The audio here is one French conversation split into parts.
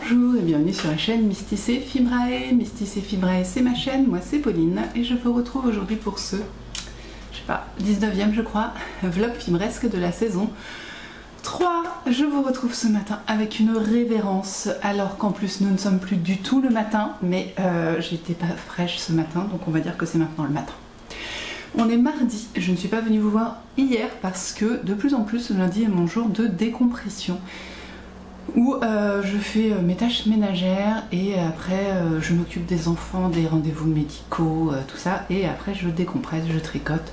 Bonjour et bienvenue sur la chaîne Mysticé Fibrae. Mysticé Fibrae, c'est ma chaîne, moi c'est Pauline et je vous retrouve aujourd'hui pour ce, je sais pas, 19e je crois, vlog fibresque de la saison 3. Je vous retrouve ce matin avec une révérence alors qu'en plus nous ne sommes plus du tout le matin, mais j'étais pas fraîche ce matin donc on va dire que c'est maintenant le matin. On est mardi, je ne suis pas venue vous voir hier parce que de plus en plus le lundi est mon jour de décompression où je fais mes tâches ménagères et après je m'occupe des enfants, des rendez-vous médicaux, tout ça, et après je décompresse, je tricote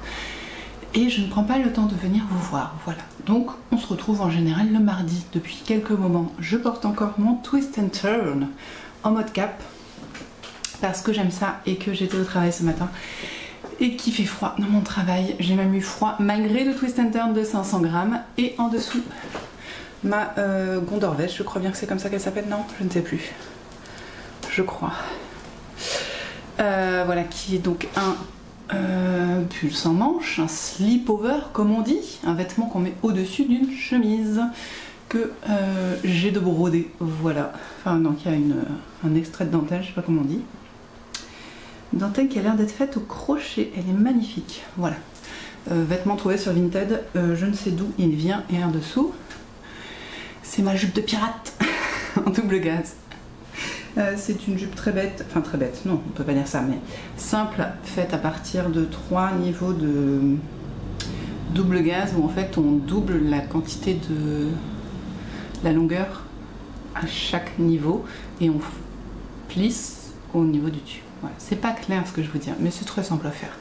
et je ne prends pas le temps de venir vous voir, voilà. Donc on se retrouve en général le mardi depuis quelques moments. Je porte encore mon twist and turn en mode cap parce que j'aime ça et que j'étais au travail ce matin et qu'il fait froid dans mon travail. J'ai même eu froid malgré le twist and turn de 500 grammes et en dessous ma Gondorveste, je crois bien que c'est comme ça qu'elle s'appelle, non? Je ne sais plus. Je crois. Voilà, qui est donc un pull sans manches, un slip-over comme on dit, un vêtement qu'on met au-dessus d'une chemise que j'ai de broder, voilà. Enfin, donc il y a un extrait de dentelle, je sais pas comment on dit. Dentelle qui a l'air d'être faite au crochet, elle est magnifique, voilà. Vêtement trouvé sur Vinted, je ne sais d'où il vient, et en dessous. C'est ma jupe de pirate en double gaz. C'est une jupe très bête, enfin très bête, non, on peut pas dire ça, mais simple, faite à partir de 3 niveaux de double gaz où en fait on double la quantité de la longueur à chaque niveau et on plisse au niveau du dessus. Voilà. C'est pas clair ce que je veux dire, mais c'est très simple à faire.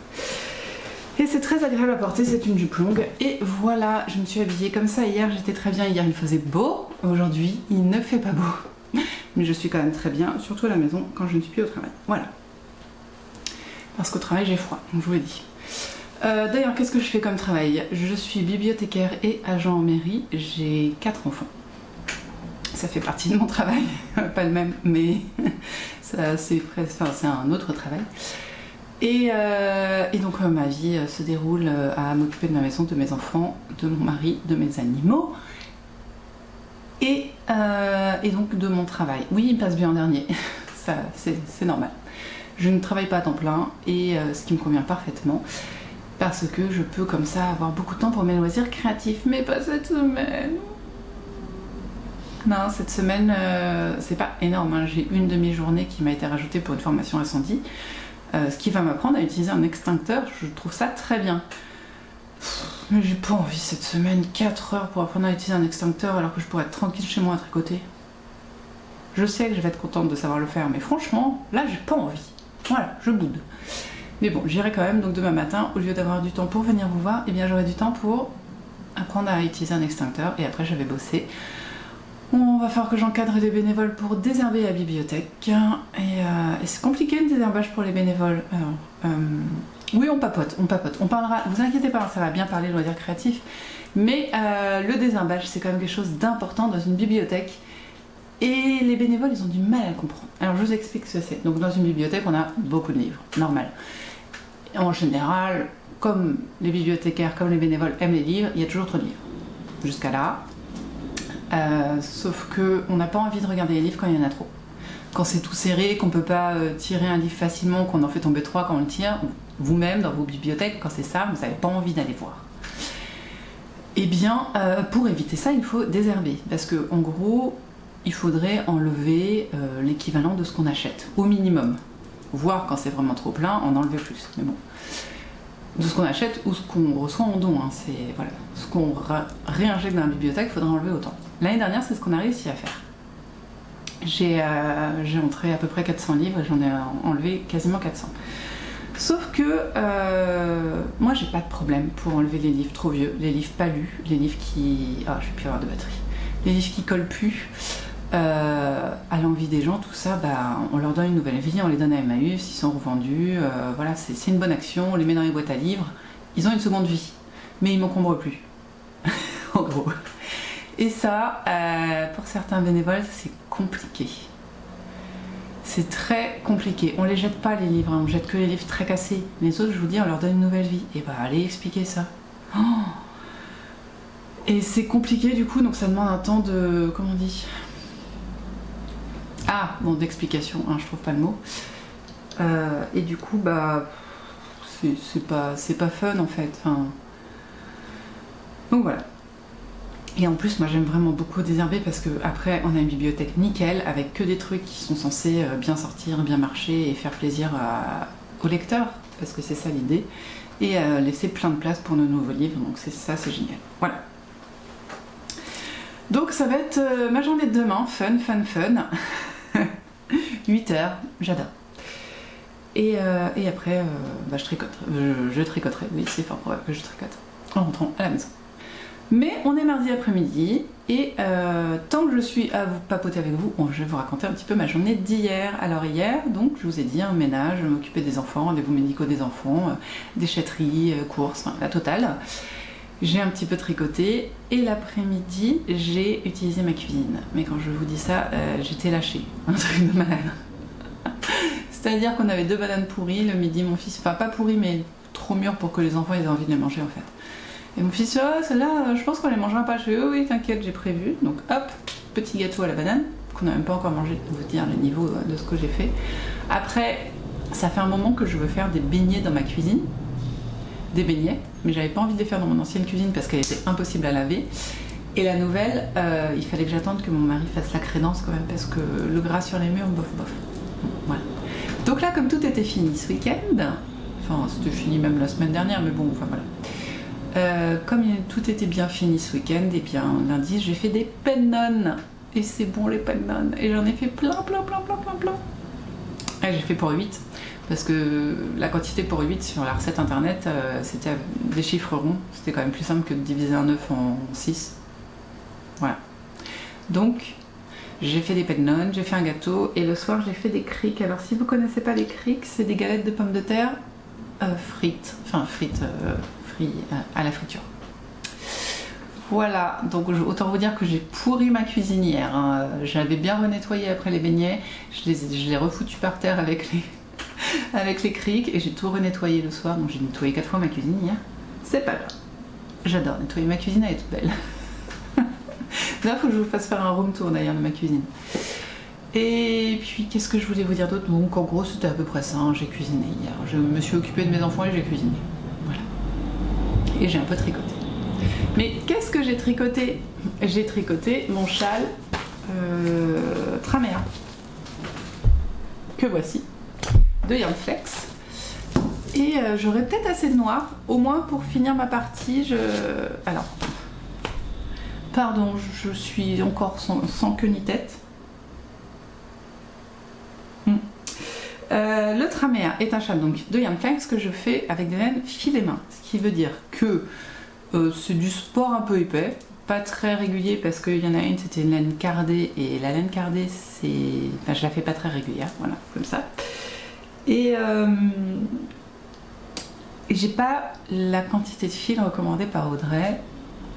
Et c'est très agréable à porter, c'est une jupe longue. Et voilà, je me suis habillée comme ça hier, j'étais très bien. Hier il faisait beau, aujourd'hui il ne fait pas beau. Mais je suis quand même très bien, surtout à la maison quand je ne suis plus au travail. Voilà. Parce qu'au travail j'ai froid, donc je vous l'ai dit. D'ailleurs, qu'est-ce que je fais comme travail? Je suis bibliothécaire et agent en mairie, j'ai 4 enfants. Ça fait partie de mon travail, pas le même, mais c'est un autre travail. Et donc ma vie se déroule à m'occuper de ma maison, de mes enfants, de mon mari, de mes animaux et donc de mon travail. Oui, il me passe bien en dernier, c'est normal. Je ne travaille pas à temps plein et ce qui me convient parfaitement parce que je peux comme ça avoir beaucoup de temps pour mes loisirs créatifs, mais pas cette semaine. Non, cette semaine c'est pas énorme, hein. J'ai une demi-journée qui m'a été rajoutée pour une formation incendie. Ce qui va m'apprendre à utiliser un extincteur, je trouve ça très bien. Mais j'ai pas envie cette semaine, 4 heures pour apprendre à utiliser un extincteur alors que je pourrais être tranquille chez moi à tricoter. Je sais que je vais être contente de savoir le faire, mais franchement, là j'ai pas envie. Voilà, je boude. Mais bon, j'irai quand même, donc demain matin, au lieu d'avoir du temps pour venir vous voir, eh bien j'aurai du temps pour apprendre à utiliser un extincteur et après je vais bosser. On va falloir que j'encadre des bénévoles pour désherber la bibliothèque et c'est compliqué le désherbage pour les bénévoles. Alors, oui, on papote, on parlera, vous inquiétez pas, ça va bien parler de loisirs créatifs, mais le désherbage c'est quand même quelque chose d'important dans une bibliothèque et les bénévoles ils ont du mal à le comprendre. Alors je vous explique ce que c'est. Donc dans une bibliothèque on a beaucoup de livres, normal. En général, comme les bibliothécaires, comme les bénévoles aiment les livres, il y a toujours trop de livres. Jusqu'à là. Sauf que on n'a pas envie de regarder les livres quand il y en a trop. Quand c'est tout serré, qu'on peut pas tirer un livre facilement, qu'on en fait tomber 3 quand on le tire, vous-même dans vos bibliothèques, quand c'est ça, vous n'avez pas envie d'aller voir. Eh bien, pour éviter ça, il faut désherber. Parce que en gros, il faudrait enlever l'équivalent de ce qu'on achète, au minimum. Voire quand c'est vraiment trop plein, en enlever plus. Mais bon. De ce qu'on achète ou ce qu'on reçoit en don, hein. C'est voilà, ce qu'on réinjecte dans la bibliothèque, il faudra enlever autant. L'année dernière, c'est ce qu'on a réussi à faire. J'ai entré à peu près 400 livres et j'en ai enlevé quasiment 400. Sauf que moi, j'ai pas de problème pour enlever les livres trop vieux, les livres pas lus, les livres qui... Ah, je vais plus avoir de batterie. Les livres qui collent plus à l'envie des gens, tout ça, bah, on leur donne une nouvelle vie, on les donne à Emmaüs, ils sont revendus, voilà, c'est une bonne action, on les met dans les boîtes à livres, ils ont une seconde vie, mais ils m'encombrent plus, en gros. Et ça, pour certains bénévoles, c'est compliqué. C'est très compliqué. On les jette pas les livres, hein. On jette que les livres très cassés. Les autres, je vous dis, on leur donne une nouvelle vie. Et bah, allez expliquer ça. Oh, et c'est compliqué du coup, donc ça demande un temps de... Comment on dit? Ah, bon, d'explication, hein, je trouve pas le mot. Et du coup, bah, c'est pas fun en fait. Enfin, donc voilà. Et en plus, moi j'aime vraiment beaucoup désherber parce que après on a une bibliothèque nickel avec que des trucs qui sont censés bien sortir, bien marcher et faire plaisir aux lecteurs, parce que c'est ça l'idée, et laisser plein de place pour nos nouveaux livres, donc ça c'est génial. Voilà. Donc ça va être ma journée de demain, fun. 8 heures, j'adore. Et après, bah, je tricote. Je tricoterai, oui, c'est fort probable que je tricote en rentrant à la maison. Mais on est mardi après-midi et tant que je suis à vous papoter avec vous, je vais vous raconter un petit peu ma journée d'hier. Alors hier, donc je vous ai dit, un ménage, m'occuper des enfants, rendez-vous médicaux des enfants, déchetterie, courses, enfin, la totale. J'ai un petit peu tricoté et l'après-midi, j'ai utilisé ma cuisine. Mais quand je vous dis ça, j'étais lâchée, un truc de malade. C'est-à-dire qu'on avait 2 bananes pourries, le midi mon fils, enfin pas pourries mais trop mûres pour que les enfants aient envie de les manger en fait. Et mon fils, oh, celle-là, je pense qu'on les mangera pas. Je fais, oh oui, t'inquiète, j'ai prévu. Donc hop, petit gâteau à la banane, qu'on n'a même pas encore mangé, pour vous dire le niveau de ce que j'ai fait. Après, ça fait un moment que je veux faire des beignets dans ma cuisine. Des beignets, mais j'avais pas envie de les faire dans mon ancienne cuisine parce qu'elle était impossible à laver. Et la nouvelle, il fallait que j'attende que mon mari fasse la crédence quand même, parce que le gras sur les murs, bof. Voilà. Donc là, comme tout était fini ce week-end, enfin c'était fini même la semaine dernière, mais bon, enfin voilà. Comme tout était bien fini ce week-end, et bien lundi j'ai fait des pennon. Et c'est bon les pennon. Et j'en ai fait plein. Et j'ai fait pour 8. Parce que la quantité pour 8 sur la recette internet, c'était des chiffres ronds. C'était quand même plus simple que de diviser un œuf en 6. Voilà. Donc j'ai fait des pennon, j'ai fait un gâteau. Et le soir j'ai fait des crics. Alors si vous connaissez pas les crics, c'est des galettes de pommes de terre frites. Enfin frites. À la friture. Voilà, donc autant vous dire que j'ai pourri ma cuisine hier. Hein. J'avais bien renettoyé après les beignets, je les refoutu par terre avec les crics et j'ai tout renettoyé le soir. Donc j'ai nettoyé 4 fois ma cuisine hier. C'est pas grave. J'adore nettoyer ma cuisine, elle est toute belle. Là, il faut que je vous fasse faire un room tour d'ailleurs de ma cuisine. Et puis qu'est-ce que je voulais vous dire d'autre? Donc en gros c'était à peu près ça, hein. J'ai cuisiné hier. Je me suis occupée de mes enfants et j'ai cuisiné. Et j'ai un peu tricoté. Mais qu'est-ce que j'ai tricoté? J'ai tricoté mon châle Traméa, que voici, de Yarn Flex. Et j'aurai peut-être assez de noir, au moins pour finir ma partie. Alors, pardon, je suis encore sans queue ni tête. Le Traméa est un châle donc de Yarn Flex que je fais avec des laines filet main, ce qui veut dire que c'est du sport un peu épais, pas très régulier parce qu'il y en a une c'était une laine cardée et la laine cardée c'est, enfin, je la fais pas très régulière, voilà, comme ça. Et j'ai pas la quantité de fil recommandée par Audrey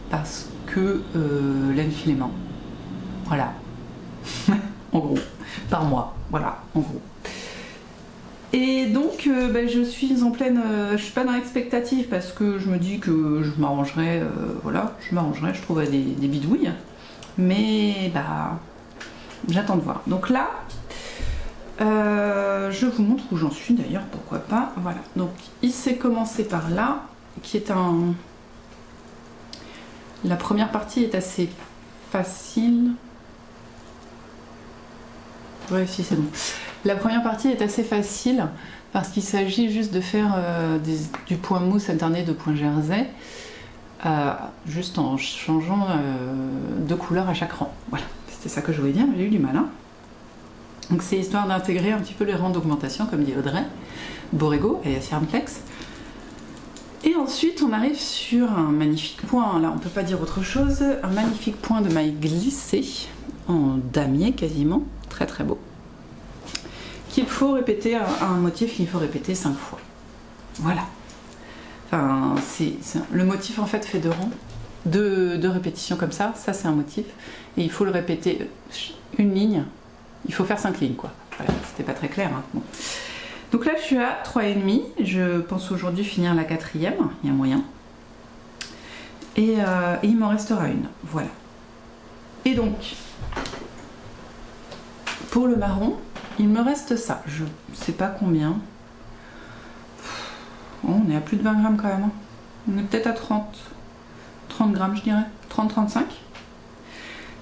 parce que laine filet main, voilà, en gros, par mois, voilà, en gros. Et donc je suis en pleine, je suis pas dans l'expectative parce que je me dis que je m'arrangerai, voilà, je trouverai des bidouilles, mais bah j'attends de voir. Donc là, je vous montre où j'en suis d'ailleurs, pourquoi pas, voilà. Donc il s'est commencé par là, qui est la première partie est assez facile. Ouais, si c'est bon. La première partie est assez facile parce qu'il s'agit juste de faire du point mousse alterné de point jersey, juste en changeant de couleur à chaque rang. Voilà, c'était ça que je voulais dire, j'ai eu du mal. Hein. Donc c'est histoire d'intégrer un petit peu les rangs d'augmentation, comme dit Audrey Borrego et Yarn Flex. Et ensuite on arrive sur un magnifique point, là on peut pas dire autre chose, un magnifique point de maille glissé en damier quasiment, très très beau. Qu'il faut répéter, un motif qu'il faut répéter 5 fois. Voilà. Enfin, le motif en fait fait 2 rangs, 2 répétitions comme ça c'est un motif. Et il faut le répéter une ligne, il faut faire 5 lignes quoi. Voilà, c'était pas très clair. Hein. Bon. Donc là je suis à 3,5, je pense aujourd'hui finir la 4e, il y a moyen. Et il m'en restera une, voilà. Et donc, pour le marron, il me reste ça. Je sais pas combien. Oh, on est à plus de 20 grammes quand même. Hein. On est peut-être à 30 grammes, je dirais. 30-35.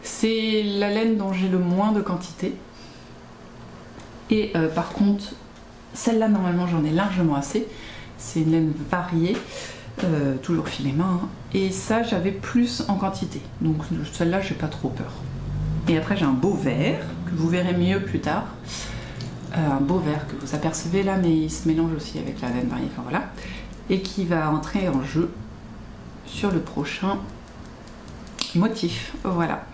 C'est la laine dont j'ai le moins de quantité. Et par contre, celle-là, normalement, j'en ai largement assez. C'est une laine variée. Toujours filet main. Hein. Et ça, j'avais plus en quantité. Donc celle-là, j'ai pas trop peur. Et après, j'ai un beau vert, que vous verrez mieux plus tard. Un beau vert que vous apercevez là, mais il se mélange aussi avec la laine variée. Enfin voilà. Et qui va entrer en jeu sur le prochain motif. Voilà.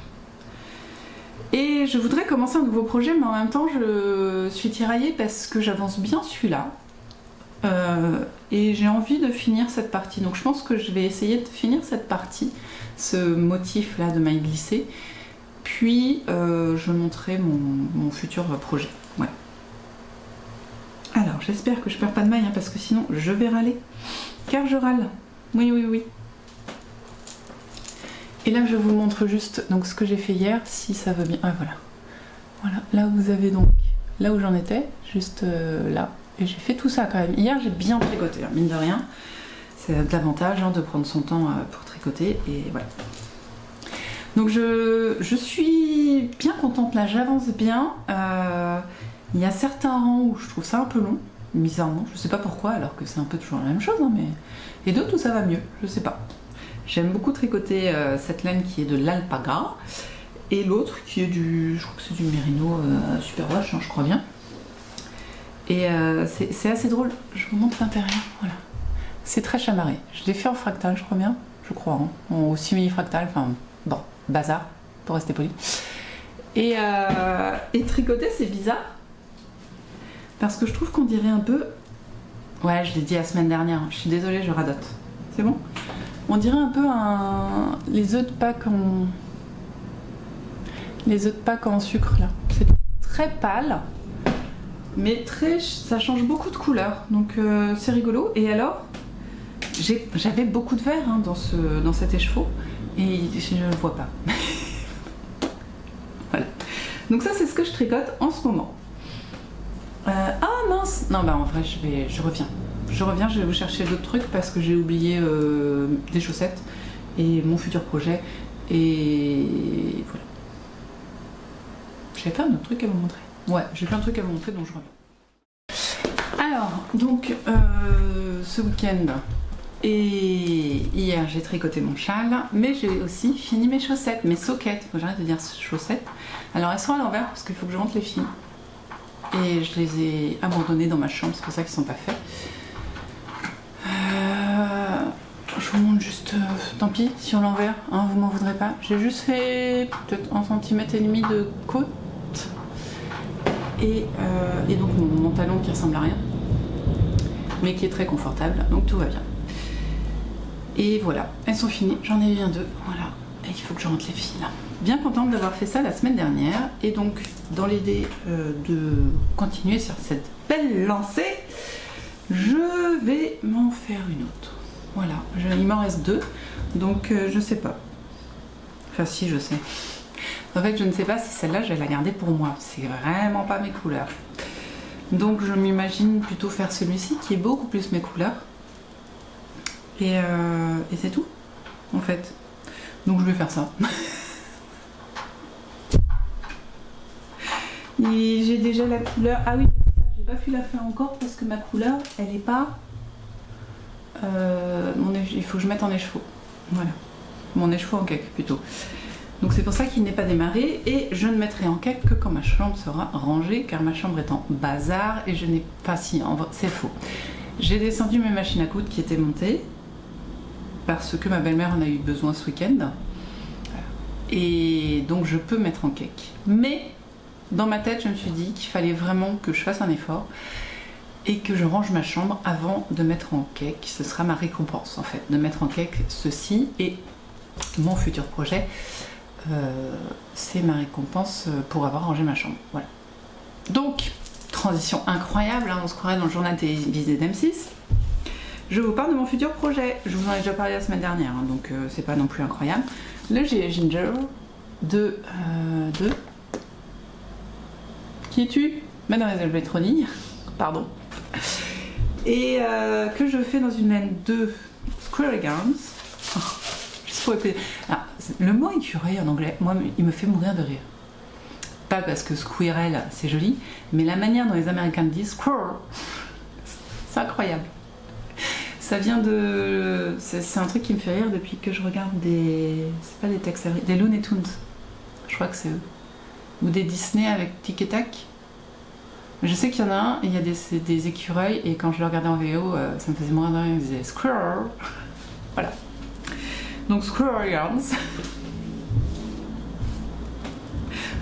Et je voudrais commencer un nouveau projet, mais en même temps, je suis tiraillée parce que j'avance bien celui-là. Et j'ai envie de finir cette partie. Donc je pense que je vais essayer de finir cette partie, ce motif-là de maille glissée. Puis je montrerai mon futur projet. Ouais. Alors j'espère que je perds pas de maille, hein, parce que sinon je vais râler. Car je râle. Oui, oui, oui. Et là je vous montre juste donc ce que j'ai fait hier, si ça veut bien. Ah voilà. Voilà. Là vous avez donc là où j'en étais, juste là. Et j'ai fait tout ça quand même. Hier j'ai bien tricoté, hein, mine de rien. C'est de l'avantage, hein, de prendre son temps pour tricoter. Et voilà. Donc je suis bien contente là, j'avance bien. Il y a certains rangs où je trouve ça un peu long, bizarrement. Je sais pas pourquoi, alors que c'est un peu toujours la même chose. Hein, mais... Et d'autres où ça va mieux, je sais pas. J'aime beaucoup tricoter cette laine qui est de l'alpaga. Et l'autre qui est du, je crois que c'est du Merino Superwash, hein, je crois bien. Et c'est assez drôle, je vous montre l'intérieur, voilà. C'est très chamarré. Je l'ai fait en fractal, je crois bien, je crois, hein. En simili fractal, enfin bon, bazar, pour rester poli. Et tricoter, c'est bizarre, parce que je trouve qu'on dirait un peu... Ouais, je l'ai dit la semaine dernière, je suis désolée, je radote. C'est bon? On dirait un peu les œufs de Pâques en... Les œufs de Pâques en sucre, là. C'est très pâle. Mais ça change beaucoup de couleurs, donc c'est rigolo. Et alors, j'avais beaucoup de vert, hein, dans cet écheveau, et je ne le vois pas. Voilà. Donc ça, c'est ce que je tricote en ce moment. Ah mince! Non, bah en vrai, je reviens. Je reviens, je vais vous chercher d'autres trucs parce que j'ai oublié des chaussettes et mon futur projet. Et voilà. J'avais plein d'autres trucs à vous montrer. Ouais, j'ai plein de trucs à vous montrer, donc je reviens. Alors, donc, ce week-end et hier, j'ai tricoté mon châle, mais j'ai aussi fini mes chaussettes, mes soquettes. Faut que j'arrête de dire chaussettes. Alors, elles sont à l'envers parce qu'il faut que je rentre les filles. Et je les ai abandonnées dans ma chambre, c'est pour ça qu'ils sont pas faits. Je vous montre juste, tant pis, sur l'envers, hein, vous m'en voudrez pas. J'ai juste fait peut-être 1,5 cm de côte. Et donc mon talon qui ressemble à rien, mais qui est très confortable, donc tout va bien. Et voilà, elles sont finies, j'en ai bien deux, voilà, et il faut que je rentre les filles là. Bien contente d'avoir fait ça la semaine dernière, et donc dans l'idée de continuer sur cette belle lancée, je vais m'en faire une autre. Voilà, il m'en reste deux, donc je sais pas. Enfin si, je sais. En fait, je ne sais pas si celle-là, je vais la garder pour moi. C'est vraiment pas mes couleurs. Donc, je m'imagine plutôt faire celui-ci, qui est beaucoup plus mes couleurs. Et c'est tout, en fait. Donc, je vais faire ça. Et j'ai déjà la couleur... Ah oui, j'ai pas pu la faire encore parce que ma couleur, elle est pas... Il faut que je mette en écheveau. Voilà. Mon écheveau en cake, plutôt. Donc c'est pour ça qu'il n'est pas démarré et je ne mettrai en cake que quand ma chambre sera rangée car ma chambre est en bazar et je n'ai pas... Si, c'est faux. J'ai descendu mes machines à coudre qui étaient montées parce que ma belle-mère en a eu besoin ce week-end et donc je peux mettre en cake. Mais dans ma tête je me suis dit qu'il fallait vraiment que je fasse un effort et que je range ma chambre avant de mettre en cake. Ce sera ma récompense en fait, de mettre en cake ceci et mon futur projet. C'est ma récompense pour avoir rangé ma chambre. Voilà. Donc, transition incroyable, hein, on se croirait dans le journal télévisé d'M6. Je vous parle de mon futur projet. Je vous en ai déjà parlé la semaine dernière, hein, donc c'est pas non plus incroyable. Le Ginger de continues-tu, Mademoiselle Betroni? Pardon. Et que je fais dans une laine de Squirrelgowns. Oh, juste pour écouter. Ah, le mot écureuil en anglais, moi, il me fait mourir de rire. Pas parce que squirrel, c'est joli, mais la manière dont les Américains disent squirrel, c'est incroyable. Ça vient de... C'est un truc qui me fait rire depuis que je regarde des... C'est pas des Tex Avery, des Looney Tunes. Je crois que c'est eux. Ou des Disney avec Tic et Tac. Je sais qu'il y en a un, il y a des écureuils, et quand je le regardais en VO, ça me faisait mourir de rire, ils disaient squirrel. Voilà. Donc Squirrelgowns.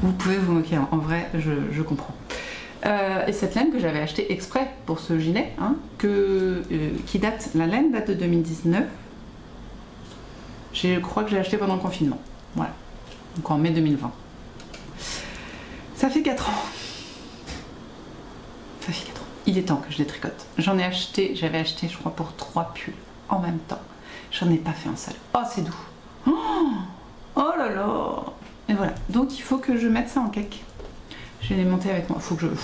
Vous pouvez vous moquer, en vrai, je comprends. Et cette laine que j'avais achetée exprès pour ce gilet, hein, qui date, la laine date de 2019. Je crois que j'ai acheté pendant le confinement. Voilà. Donc en mai 2020. Ça fait 4 ans. Ça fait 4 ans. Il est temps que je les tricote. J'avais acheté, je crois, pour 3 pulls en même temps. J'en ai pas fait un seul. Oh, c'est doux. Oh là là. Et voilà. Donc il faut que je mette ça en cake. Je vais les monter avec moi.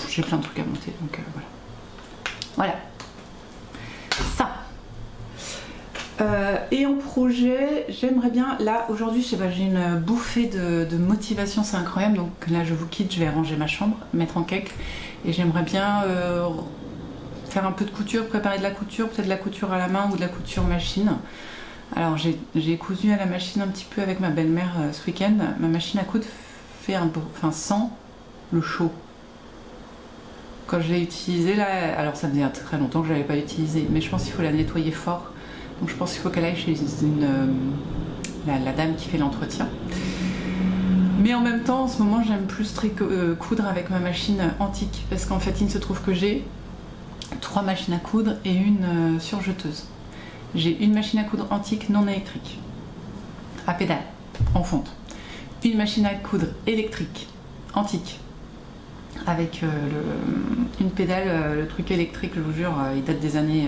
J'ai plein de trucs à monter. Donc voilà. Voilà. Ça. Et en projet, j'aimerais bien, là aujourd'hui je sais pas, j'ai une bouffée de motivation, c'est incroyable, donc là je vous quitte, je vais ranger ma chambre, mettre en cake, et j'aimerais bien faire un peu de couture, préparer de la couture, peut-être de la couture à la main ou de la couture machine. Alors j'ai cousu à la machine un petit peu avec ma belle-mère ce week-end. Ma machine à coudre fait sent le chaud. Quand je l'ai utilisée là, alors ça faisait très longtemps que je l'avais pas utilisée, mais je pense qu'il faut la nettoyer fort. Donc je pense qu'il faut qu'elle aille chez la dame qui fait l'entretien. Mais en même temps, en ce moment, j'aime plus coudre avec ma machine antique. Parce qu'en fait, il se trouve que j'ai 3 machines à coudre et une surjeteuse. J'ai une machine à coudre antique non électrique, à pédale, en fonte. Une machine à coudre électrique, antique, avec une pédale, le truc électrique, je vous jure, il date des années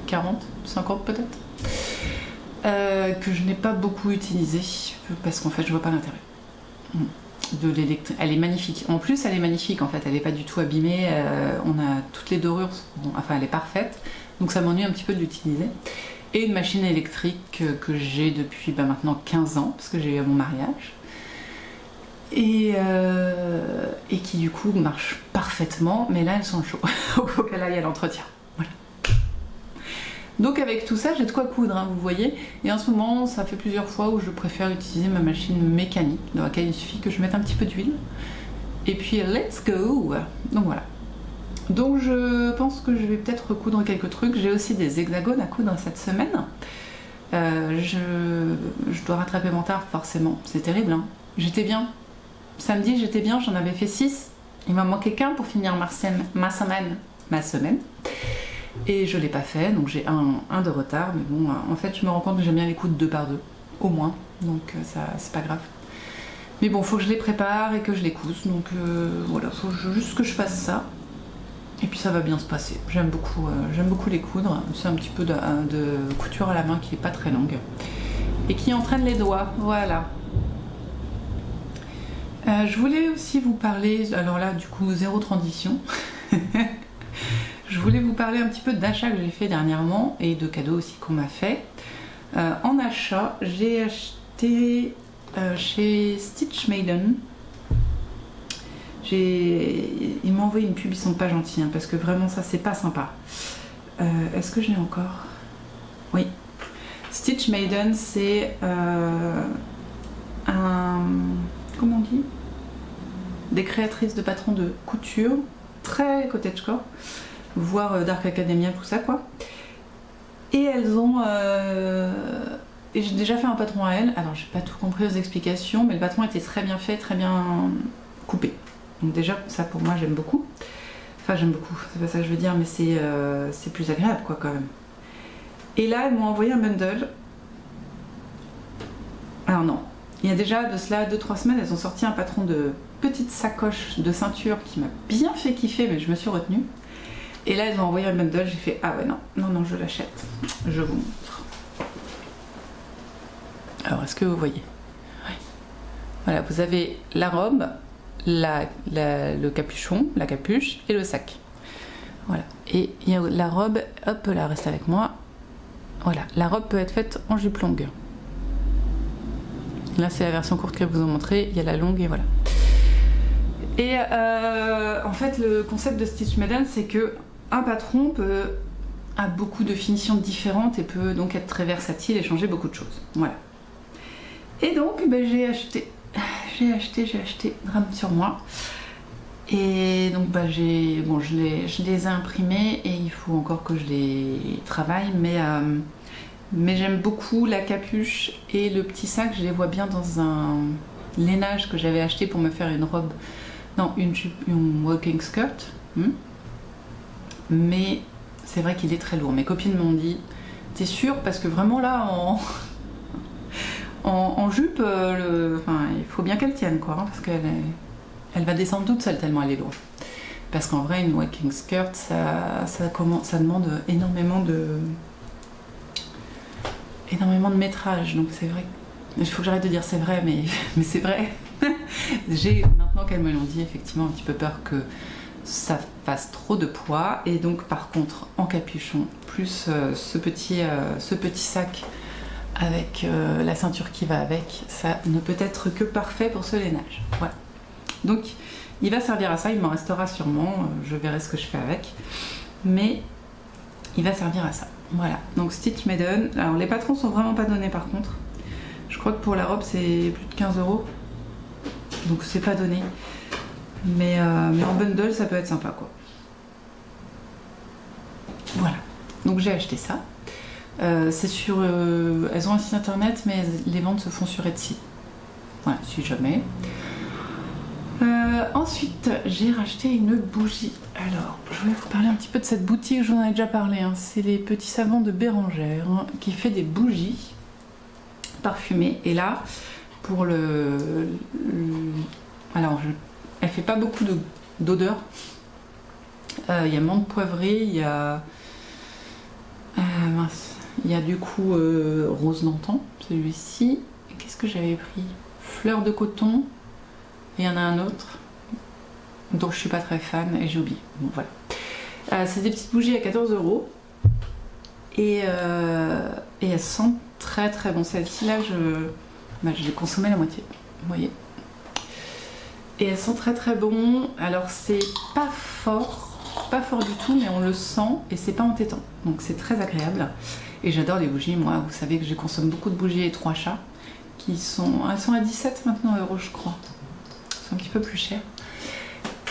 40, 50 peut-être, que je n'ai pas beaucoup utilisé parce qu'en fait je vois pas l'intérêt de l'électrique. Elle est magnifique, en plus elle est magnifique en fait, elle n'est pas du tout abîmée, on a toutes les dorures, enfin elle est parfaite, donc ça m'ennuie un petit peu de l'utiliser. Et une machine électrique que j'ai depuis maintenant 15 ans parce que j'ai eu à mon mariage, et qui du coup marche parfaitement, mais là elles sont chaudes au faut qu'elle aille à l'entretien. Voilà. Donc avec tout ça, j'ai de quoi coudre, hein, vous voyez. Et en ce moment, ça fait plusieurs fois où je préfère utiliser ma machine mécanique, dans laquelle il suffit que je mette un petit peu d'huile. Et puis, let's go. Donc voilà. Donc je pense que je vais peut-être recoudre quelques trucs. J'ai aussi des hexagones à coudre cette semaine. Je dois rattraper mon tard, forcément. C'est terrible, hein. J'étais bien. Samedi, j'étais bien, j'en avais fait 6. Il m'en manquait qu'un pour finir ma semaine. Et je l'ai pas fait, donc j'ai un de retard, mais bon, en fait je me rends compte que j'aime bien les coudre 2 par 2, au moins, donc ça c'est pas grave. Mais bon, faut que je les prépare et que je les couse, donc voilà, faut juste que je fasse ça, et puis ça va bien se passer. J'aime beaucoup les coudre, c'est un petit peu de couture à la main qui est pas très longue, et qui entraîne les doigts, voilà. Je voulais aussi vous parler, alors là du coup zéro transition, je voulais vous parler un petit peu d'achats que j'ai fait dernièrement et de cadeaux aussi qu'on m'a fait. En achat, j'ai acheté chez Stitch Maiden. Ils m'ont envoyé une pub, ils sont pas gentils, hein, parce que vraiment ça c'est pas sympa. Est-ce que je l'ai encore? Oui. Stitch Maiden, c'est comment on dit? Des créatrices de patrons de couture, très cottagecore, voire Dark Academia, tout ça quoi. Et elles ont... Et j'ai déjà fait un patron à elles, alors j'ai pas tout compris aux explications, mais le patron était très bien fait, très bien coupé. Donc déjà ça pour moi j'aime beaucoup. Enfin j'aime beaucoup, c'est pas ça que je veux dire, mais c'est plus agréable quoi quand même. Et là elles m'ont envoyé un bundle. Alors non, il y a déjà de cela 2-3 semaines, elles ont sorti un patron de petite sacoche de ceinture qui m'a bien fait kiffer, mais je me suis retenue. Et là elles ont envoyé un bundle, j'ai fait ah ouais non je l'achète, je vous montre. Alors est-ce que vous voyez? Oui. Voilà, vous avez la robe le capuchon, la capuche et le sac. Voilà. Et il y a la robe, hop là, reste avec moi. Voilà, la robe peut être faite en jupe longue. Là c'est la version courte que je vous ai montré, il y a la longue et voilà. Et en fait le concept de Stitch Maiden, c'est que un patron a beaucoup de finitions différentes et peut donc être très versatile et changer beaucoup de choses. Voilà. Et donc ben, j'ai acheté, drame sur moi. Et donc bah, je les ai imprimés et il faut encore que je les travaille, mais j'aime beaucoup la capuche et le petit sac. Je les vois bien dans un lainage que j'avais acheté pour me faire une robe, non, une walking skirt. Mais c'est vrai qu'il est très lourd. Mes copines m'ont dit, t'es sûre? Parce que vraiment là, en jupe, il faut bien qu'elle tienne, quoi, hein, parce qu'elle va descendre toute seule tellement elle est lourde. Parce qu'en vrai, une walking skirt, ça demande énormément de métrage. Donc c'est vrai. Il faut que j'arrête de dire c'est vrai, mais c'est vrai. J'ai, maintenant qu'elles me l'ont dit, effectivement un petit peu peur que ça fasse trop de poids. Et donc par contre, en capuchon, plus ce petit sac avec la ceinture qui va avec, ça ne peut être que parfait pour ce lainage. Voilà. Donc il va servir à ça, il m'en restera sûrement, je verrai ce que je fais avec, mais il va servir à ça. Voilà, donc Stitch Maiden. Alors les patrons sont vraiment pas donnés par contre. Je crois que pour la robe c'est plus de 15 €, donc c'est pas donné. Mais en bundle ça peut être sympa quoi. Voilà, donc j'ai acheté ça. C'est sur... elles ont un site internet mais les ventes se font sur Etsy. Voilà, si jamais. Ensuite, j'ai racheté une bougie. Alors, je vais vous parler un petit peu de cette boutique, je vous en ai déjà parlé. Hein. C'est les petits savons de Bérangère hein, qui fait des bougies parfumées. Et là, pour alors, elle fait pas beaucoup d'odeur. Il y a menthe poivrée, il y a... il y a du coup rose d'antan, celui-ci. Qu'est-ce que j'avais pris? Fleur de coton. Et il y en a un autre dont je suis pas très fan et j'ai oublié. Bon voilà. C'est des petites bougies à 14 € et elles sentent très très bon. Celle-ci là, je l'ai consommée la moitié. Vous voyez. Et elles sont très très bon. Alors c'est pas fort du tout, mais on le sent et c'est pas entêtant. Donc c'est très agréable. Et j'adore les bougies. Moi, vous savez que je consomme beaucoup de bougies et 3 chats elles sont à 17 maintenant euros je crois. Un petit peu plus cher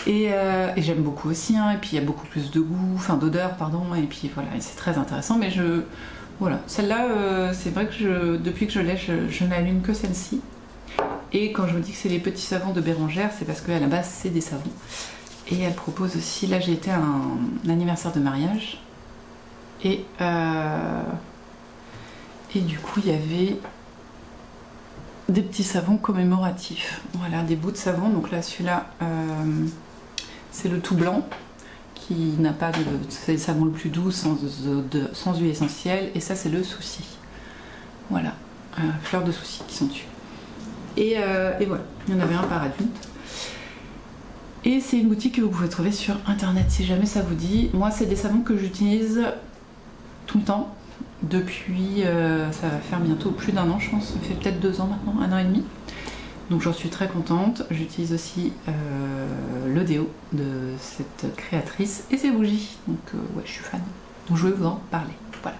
et j'aime beaucoup aussi hein, et puis il y a beaucoup plus de goût, enfin d'odeur pardon, et puis voilà, c'est très intéressant. Mais voilà, celle-là c'est vrai que depuis que je l'ai, je n'allume que celle-ci. Et quand je vous dis que c'est les petits savons de Bérangère, c'est parce qu'à la base c'est des savons. Et elle propose aussi, là j'ai été à un anniversaire de mariage et du coup il y avait des petits savons commémoratifs, voilà, des bouts de savon. Donc là celui-là c'est le tout blanc qui n'a pas de... c'est le savon le plus doux sans huile essentielle. Et ça c'est le souci, voilà, fleurs de souci qui sont dessus. Et voilà, il y en avait un par adulte. Et c'est une boutique que vous pouvez trouver sur internet si jamais ça vous dit. Moi c'est des savons que j'utilise tout le temps. Depuis, ça va faire bientôt plus d'1 an je pense, ça fait peut-être 2 ans maintenant, 1 an et demi. Donc j'en suis très contente. J'utilise aussi le déo de cette créatrice et ses bougies. Donc ouais, je suis fan. Donc je vais vous en parler. Voilà.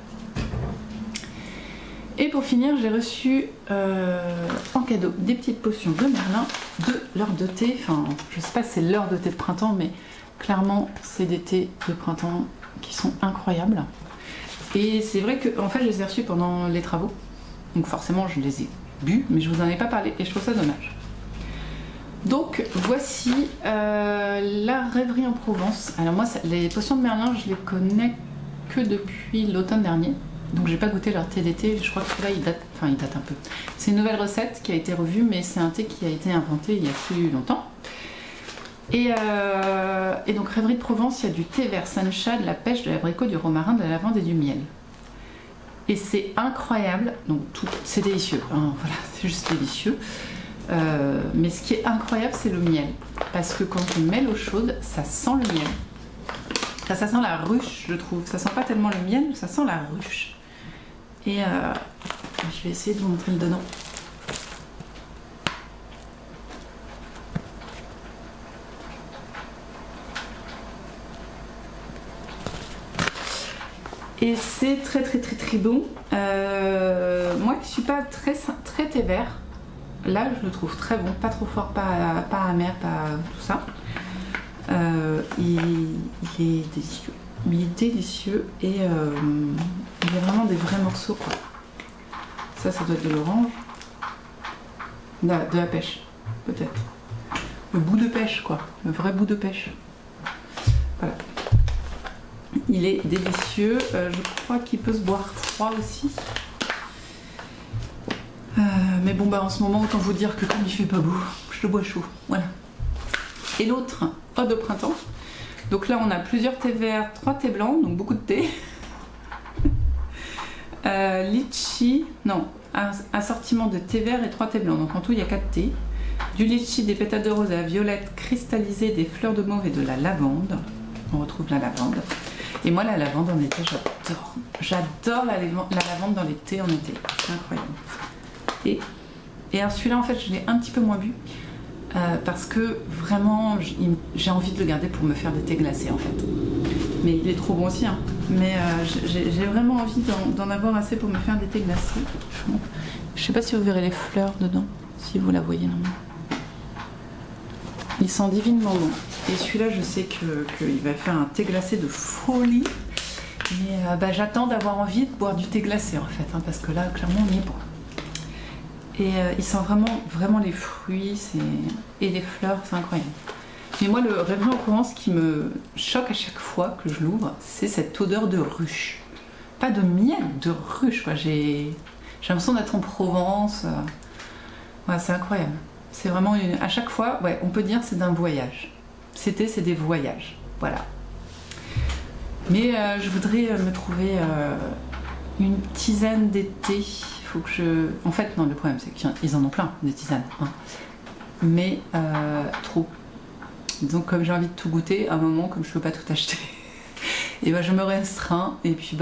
Et pour finir, j'ai reçu en cadeau des petites potions de Merlin de l'heure de thé. Enfin, je sais pas si c'est l'heure de thé de printemps, mais clairement c'est des thés de printemps qui sont incroyables. Et c'est vrai que en fait je les ai reçus pendant les travaux, donc forcément je les ai bu, mais je vous en ai pas parlé et je trouve ça dommage. Donc voici la rêverie en Provence. Alors moi les potions de Merlin je les connais que depuis l'automne dernier, donc j'ai pas goûté leur thé d'été. Je crois que celui-là il date un peu. C'est une nouvelle recette qui a été revue, mais c'est un thé qui a été inventé il y a plus longtemps. Et donc rêverie de Provence, il y a du thé vert sancha, de la pêche, de l'abricot, du romarin, de la lavande et du miel. Et c'est incroyable, donc c'est délicieux, hein, voilà, c'est juste délicieux. Mais ce qui est incroyable, c'est le miel. Parce que quand on met l'eau chaude, ça sent le miel. Ça sent la ruche, je trouve. Ça sent pas tellement le miel, ça sent la ruche. Et je vais essayer de vous montrer le dedans. Et c'est très bon. Moi qui suis pas très thé vert, là je le trouve très bon, pas trop fort, pas amer, pas tout ça. Il est délicieux. Il est délicieux et il y a vraiment des vrais morceaux quoi. Ça doit être de l'orange. De la pêche, peut-être. Le bout de pêche quoi, le vrai bout de pêche. Voilà. Il est délicieux, je crois qu'il peut se boire froid aussi. Mais bon bah en ce moment autant vous dire que comme il fait pas beau, je le bois chaud, voilà. Et l'autre, eau de printemps. Donc là on a plusieurs thés verts, 3 thés blancs, donc beaucoup de thé. Litchi, non, un assortiment de thé vert et 3 thés blancs, donc en tout il y a 4 thés. Du litchi, des pétales de rose à la violette cristallisée, des fleurs de mauve et de la lavande. On retrouve la lavande. Et moi la lavande en été j'adore. J'adore la lavande dans les thés en été. C'est incroyable. Et celui-là en fait je l'ai un petit peu moins bu. Parce que vraiment j'ai envie de le garder pour me faire des thés glacés en fait. Mais il est trop bon aussi hein. Mais j'ai vraiment envie d'en avoir assez pour me faire des thés glacés. Je sais pas si vous verrez les fleurs dedans. Si vous la voyez normalement. Il sent divinement bon. Et celui-là je sais qu'il va faire un thé glacé de folie. Mais j'attends d'avoir envie de boire du thé glacé en fait. Hein, parce que là clairement on y est pas. Et il sent vraiment les fruits et les fleurs, c'est incroyable. Mais moi, le rêverie en courant, ce qui me choque à chaque fois que je l'ouvre, c'est cette odeur de ruche. Pas de miel, de ruche. J'ai l'impression d'être en Provence. Ouais, c'est incroyable. C'est vraiment, à chaque fois, ouais, on peut dire c'est d'un voyage. C'est des voyages. Voilà. Mais je voudrais me trouver une tisane d'été. Faut que je... En fait, non, le problème c'est qu'ils en ont plein, des tisanes. Hein. Mais trop. Donc comme j'ai envie de tout goûter, à un moment, comme je peux pas tout acheter, et je me restreins. Et puis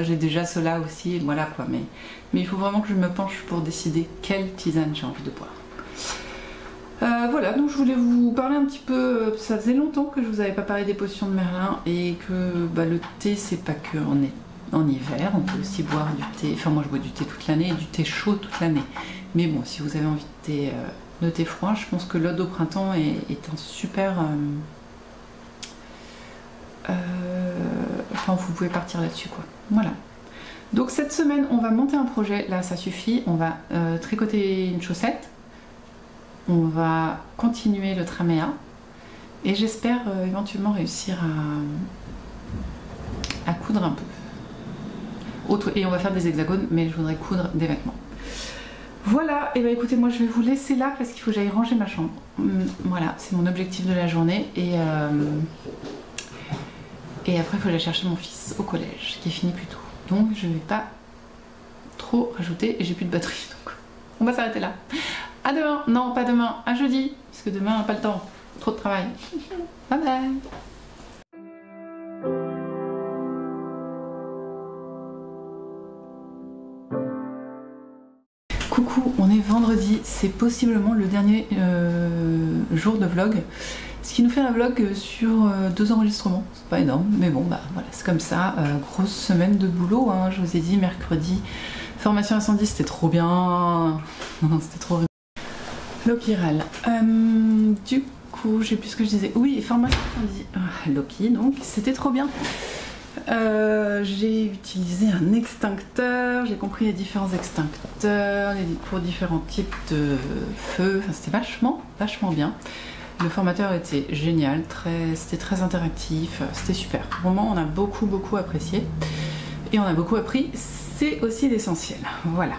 j'ai déjà cela aussi, voilà quoi. Mais il faut vraiment que je me penche pour décider quelle tisane j'ai envie de boire. Voilà, donc je voulais vous parler un petit peu, ça faisait longtemps que je vous avais pas parlé des potions de Merlin et que le thé c'est pas que en hiver, on peut aussi boire du thé, enfin moi je bois du thé toute l'année et du thé chaud toute l'année. Mais bon, si vous avez envie de thé froid, je pense que l'ode au printemps est un super... enfin vous pouvez partir là-dessus quoi. Voilà. Donc cette semaine on va monter un projet, là ça suffit, on va tricoter une chaussette. On va continuer le traméa et j'espère éventuellement réussir à coudre un peu. Et on va faire des hexagones, mais je voudrais coudre des vêtements. Voilà, et bah écoutez, moi je vais vous laisser là parce qu'il faut que j'aille ranger ma chambre. Voilà, c'est mon objectif de la journée et après il faut que j'aille chercher mon fils au collège qui est fini plus tôt. Donc je vais pas trop rajouter et j'ai plus de batterie donc on va s'arrêter là. À demain, non pas demain, à jeudi, parce que demain on n'a pas le temps, trop de travail. Bye bye. Coucou, on est vendredi, c'est possiblement le dernier jour de vlog. Ce qui nous fait un vlog sur 2 enregistrements, c'est pas énorme, mais bon bah voilà, c'est comme ça, grosse semaine de boulot, hein, je vous ai dit mercredi, formation incendie, c'était trop bien, c'était trop bien. Lokiral. Du coup, j'ai plus ce que je disais. Oui, formation incendie. Loki, donc c'était trop bien. J'ai utilisé un extincteur, j'ai compris les différents extincteurs pour différents types de feux. Enfin, c'était vachement bien. Le formateur était génial, c'était très interactif, c'était super. Vraiment, on a beaucoup apprécié et on a beaucoup appris. C'est aussi l'essentiel. Voilà.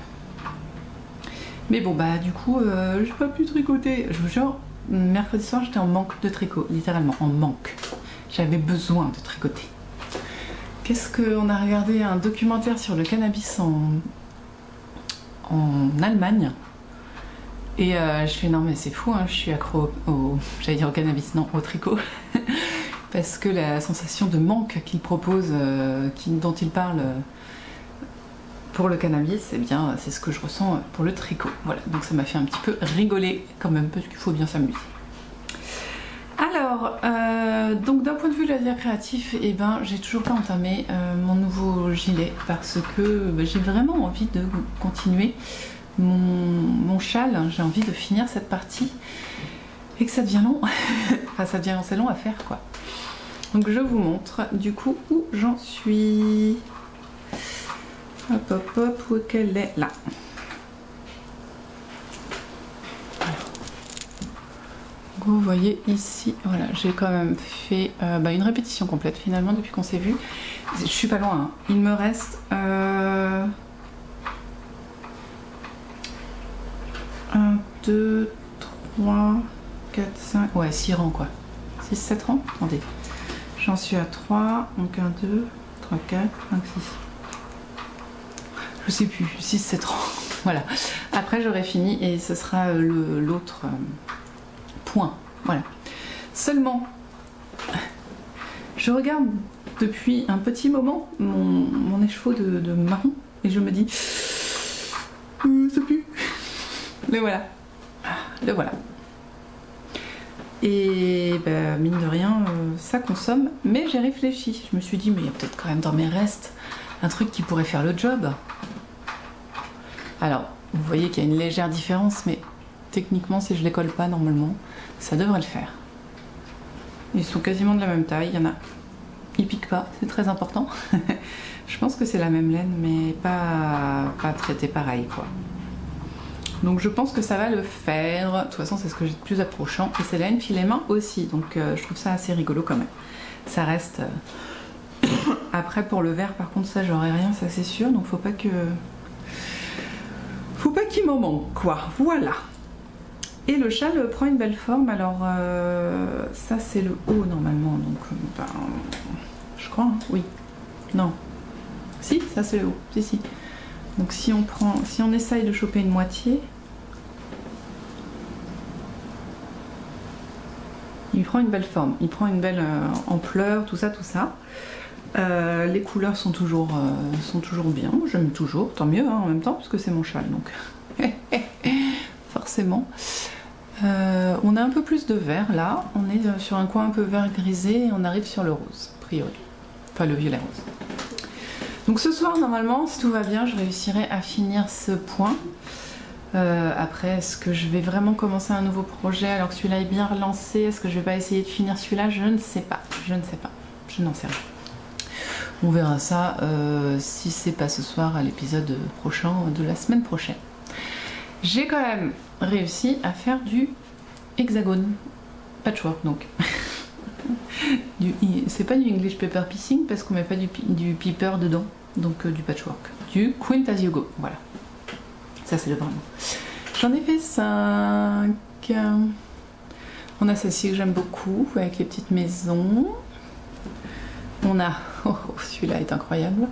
Mais bon bah du coup j'ai pas pu tricoter. Je vous jure, mercredi soir j'étais en manque de tricot, littéralement en manque. J'avais besoin de tricoter. Qu'est-ce qu'on a regardé un documentaire sur le cannabis en Allemagne. Et je fais non mais c'est fou, hein, je suis accro j'allais dire au cannabis, non, au tricot. Parce que la sensation de manque qu'il propose, dont il parle pour le cannabis, eh bien c'est ce que je ressens pour le tricot. Voilà, donc ça m'a fait un petit peu rigoler quand même, parce qu'il faut bien s'amuser. Alors, donc d'un point de vue loisir créatif, eh ben, j'ai toujours pas entamé mon nouveau gilet parce que j'ai vraiment envie de continuer mon châle. J'ai envie de finir cette partie et que ça devient long. Enfin, ça devient assez long à faire, quoi. Donc je vous montre du coup où j'en suis. Hop hop hop, où qu'elle est là. Vous voyez ici, voilà, j'ai quand même fait une répétition complète finalement depuis qu'on s'est vu. Je suis pas loin, hein. Il me reste 1, 2, 3, 4, 5, ouais 6 rangs quoi. 6, 7 rangs, attendez. J'en suis à 3, donc 1, 2, 3, 4, 5, 6. Je sais plus, 6, 7 rangs. Voilà. Après j'aurai fini et ce sera l'autre point. Voilà. Seulement, je regarde depuis un petit moment mon écheveau de marron et je me dis ça pue. Le voilà. Le voilà. Et bah, mine de rien, ça consomme, mais j'ai réfléchi. Je me suis dit, mais il y a peut-être quand même dans mes restes un truc qui pourrait faire le job. Alors, vous voyez qu'il y a une légère différence, mais techniquement, si je les colle pas normalement, ça devrait le faire. Ils sont quasiment de la même taille, il y en a. Ils piquent pas, c'est très important. Je pense que c'est la même laine, mais pas traité pareil, quoi. Donc je pense que ça va le faire. De toute façon, c'est ce que j'ai de plus approchant. Et c'est la laine filet main aussi, donc je trouve ça assez rigolo quand même. Ça reste... Après, pour le vert, par contre, ça, j'aurai rien, ça c'est sûr. Donc faut pas qu'il m'en manque, quoi. Voilà. Et le châle prend une belle forme. Alors, ça, c'est le haut, normalement. Donc, je crois, hein. Oui. Non. Si, ça, c'est le haut. Si, si. Donc, si on essaye de choper une moitié... Il prend une belle forme, il prend une belle ampleur, tout ça, tout ça. Les couleurs sont toujours bien, j'aime toujours, tant mieux hein, en même temps, parce que c'est mon châle, donc forcément. On a un peu plus de vert là, on est sur un coin un peu vert grisé et on arrive sur le rose, a priori. Enfin le violet rose. Donc ce soir, normalement, si tout va bien, je réussirai à finir ce point. Après, est-ce que je vais vraiment commencer un nouveau projet alors que celui-là est bien relancé? Est-ce que je vais pas essayer de finir celui-là? Je ne sais pas, je ne sais pas, je n'en sais rien. On verra ça si c'est pas ce soir à l'épisode prochain de la semaine prochaine. J'ai quand même réussi à faire du hexagone patchwork donc. C'est pas du English paper piecing parce qu'on met pas du paper dedans, donc du patchwork. Du Quint as you go, voilà. Ça c'est le vrai mot. J'en ai fait 5. On a celle-ci que j'aime beaucoup avec les petites maisons. On a... Oh, celui-là est incroyable.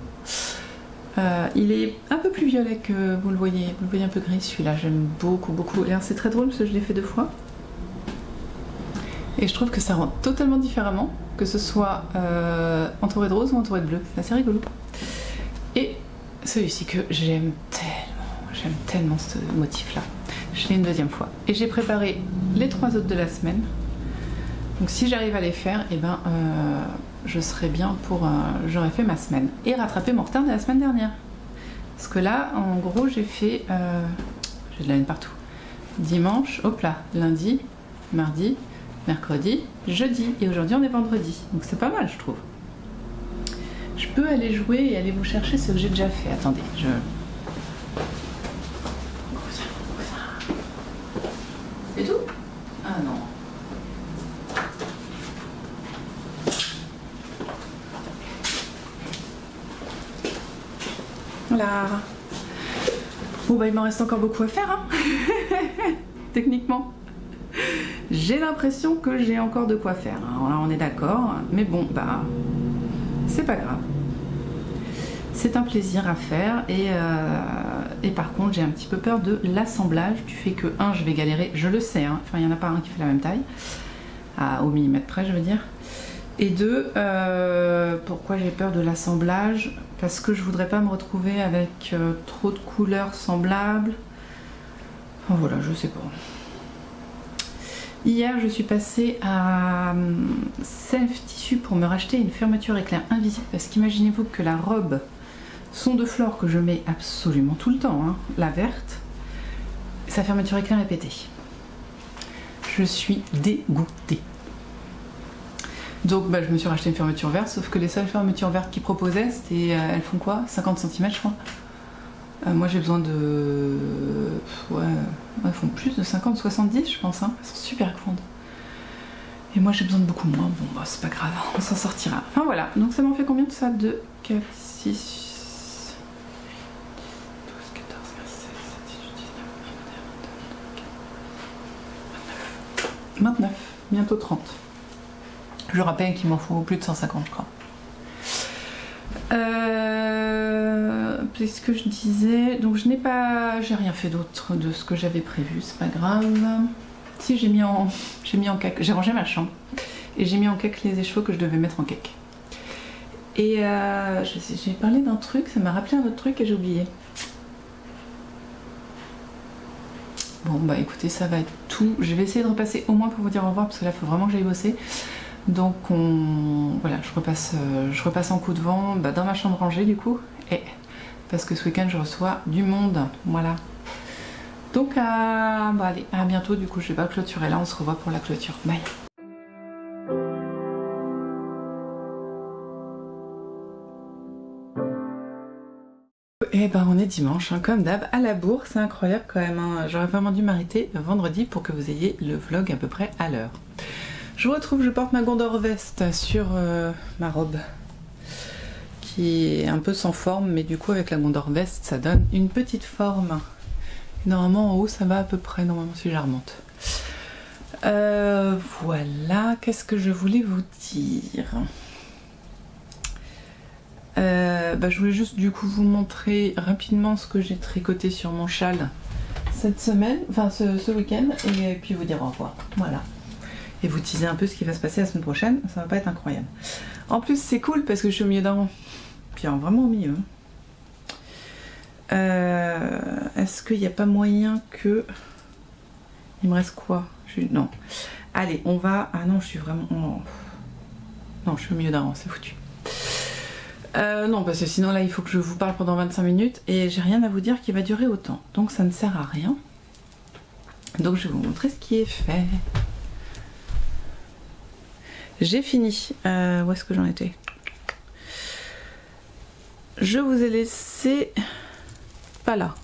Il est un peu plus violet que vous le voyez un peu gris. Celui-là j'aime beaucoup, beaucoup. Et c'est très drôle parce que je l'ai fait 2 fois. Et je trouve que ça rend totalement différemment, que ce soit entouré de rose ou entouré de bleu. C'est assez rigolo. Et celui-ci que j'aime tellement ce motif-là. Je l'ai une 2e fois. Et j'ai préparé les 3 autres de la semaine. Donc si j'arrive à les faire, et ben je serai bien pour... j'aurais fait ma semaine. Et rattraper mon retard de la semaine dernière. Parce que là, en gros, j'ai fait... j'ai de la laine partout. Dimanche, hop là, lundi, mardi, mercredi, jeudi. Et aujourd'hui, on est vendredi. Donc c'est pas mal, je trouve. Je peux aller jouer et aller vous chercher ce que j'ai déjà fait. Attendez, je... C'est tout? Ah non. Voilà. Bon bah il m'en reste encore beaucoup à faire hein. Techniquement. J'ai l'impression que j'ai encore de quoi faire. Alors là on est d'accord. Mais bon bah c'est pas grave. C'est un plaisir à faire et par contre j'ai un petit peu peur de l'assemblage, du fait que je vais galérer, je le sais, hein. Enfin il n'y en a pas un qui fait la même taille, au millimètre près je veux dire. Et 2, pourquoi j'ai peur de l'assemblage? Parce que je voudrais pas me retrouver avec trop de couleurs semblables. Enfin voilà, je sais pas. Hier je suis passée à Self Tissu pour me racheter une fermeture éclair invisible, parce qu'imaginez-vous que la robe Son de Flore que je mets absolument tout le temps, hein, la verte, sa fermeture éclair est pétée. Je suis dégoûtée. Donc je me suis racheté une fermeture verte, sauf que les seules fermetures vertes qu'ils proposaient, c'était, elles font quoi, 50 cm je crois. Moi j'ai besoin de... Ouais, elles font plus de 50, 70 je pense, hein. Elles sont super grandes. Et moi j'ai besoin de beaucoup moins, bon bah c'est pas grave, on s'en sortira. Enfin voilà, donc ça m'en fait combien de ça? 2, 4, 6, 12, 14, 15, 16, 17, 18, 19, 20, 21, 22, 29, bientôt 30. Je rappelle qu'il m'en faut plus de 150 je crois. Puisque je disais, donc j'ai rien fait d'autre de ce que j'avais prévu, c'est pas grave. Si j'ai mis en cake, j'ai rangé ma chambre et j'ai mis en cake les écheveaux que je devais mettre en cake. Et j'ai parlé d'un truc, ça m'a rappelé un autre truc et j'ai oublié. Bon bah écoutez, ça va être tout. Je vais essayer de repasser au moins pour vous dire au revoir parce que là il faut vraiment que j'aille bosser. Donc voilà, je repasse en coup de vent dans ma chambre rangée du coup, et parce que ce week-end je reçois du monde, voilà. Donc allez, à bientôt, du coup je vais pas clôturer là, on se revoit pour la clôture, bye. Et on est dimanche, hein, comme d'hab, à la bourre, c'est incroyable quand même, hein. J'aurais vraiment dû m'arrêter vendredi pour que vous ayez le vlog à peu près à l'heure. Je vous retrouve, je porte ma Gondor veste sur ma robe qui est un peu sans forme, mais du coup avec la Gondor veste ça donne une petite forme. Et normalement en haut ça va à peu près, normalement si je la remonte. Voilà, qu'est-ce que je voulais vous dire? Je voulais juste du coup vous montrer rapidement ce que j'ai tricoté sur mon châle cette semaine, enfin ce week-end, et puis vous dire au revoir, voilà. Et vous teaser un peu ce qui va se passer la semaine prochaine, ça va pas être incroyable. En plus c'est cool parce que je suis au milieu d'un rond, puis vraiment au milieu. Est-ce qu'il n'y a pas moyen que... Il me reste quoi? Non. Allez, on va... Ah non, je suis vraiment... Non, je suis au milieu d'un rang, c'est foutu. Non, parce que sinon là il faut que je vous parle pendant 25 minutes et j'ai rien à vous dire qui va durer autant. Donc ça ne sert à rien. Donc je vais vous montrer ce qui est fait. J'ai fini. Où est-ce que j'en étais? Je vous ai laissé... Pas là.